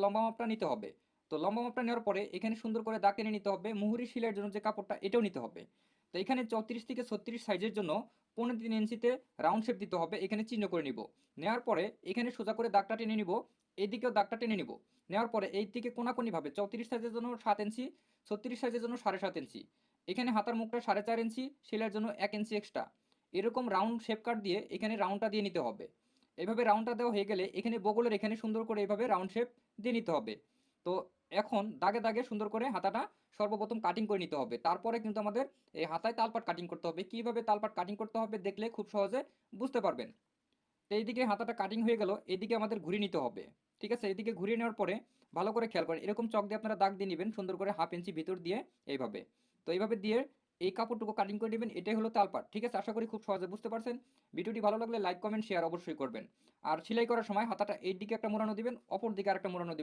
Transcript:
লম্বা মাপটা নিতে হবে। তো লম্বা মাপটা নেওয়ার পরে এখানে সুন্দর করে দাগ টেনে নিতে হবে। মুহুরি সেলাইয়ের জন্য যে কাপড়টা এটাও নিতে হবে। তো এখানে 34 থেকে 36 সাইজের জন্য 15 ইঞ্চিতে রাউন্ড শেপ দিতে হবে, এখানে চিহ্ন করে নিব। নেওয়ার পরে এখানে সোজা করে দাগটা টেনে নিব, এদিকেও দাগটা টেনে নিব। নেওয়ার পরে এই দিকে কোনাকুনিভাবে 34 সাইজের জন্য 7 ইঞ্চি, 36 সাইজের জন্য 7.5 ইঞ্চি, এখানে হাতার মুখটা 4.5 ইঞ্চি, সেলাইয়ের জন্য 1 ইঞ্চি এক্সট্রা, এরকম রাউন্ড শেপ কাট দিয়ে এখানে রাউন্ডটা দিয়ে নিতে হবে। এভাবে রাউন্ডটা দেওয়া হয়ে গেলে এখানে বগলের এখানে সুন্দর করে এভাবে রাউন্ড শেপ দিয়ে নিতে হবে। তো এখন দাগে দাগে সুন্দর করে হাতাটা সর্বপ্রথম কাটিং করে নিতে হবে। তারপরে কিন্তু আমাদের এই হাতায় তালপাট কাটিং করতে হবে। কীভাবে তালপাট কাটিং করতে হবে দেখলে খুব সহজে বুঝতে পারবেন। তো এইদিকে হাতাটা কাটিং হয়ে গেল, এদিকে আমাদের ঘুরিয়ে নিতে হবে। ঠিক আছে, এদিকে ঘুরিয়ে নেওয়ার পরে ভালো করে খেয়াল করেন, এরকম চক দিয়ে আপনারা দাগ দিয়ে নেবেন সুন্দর করে 1/2 ইঞ্চি ভিতর দিয়ে এইভাবে। তো এইভাবে দিয়ে এই কাপড়টুকু কাটিং করে নেবেন, এটাই হলো তালপাট। ঠিক আছে, আশা করি খুব সহজে বুঝতে পারছেন। ভিডিওটি ভালো লাগলে লাইক কমেন্ট শেয়ার অবশ্যই করবেন। আর সেলাই করার সময় হাতাটা এই দিকে একটা মোড়ানো দিবেন, অপর দিকে আরেকটা মোড়ানো দিবেন।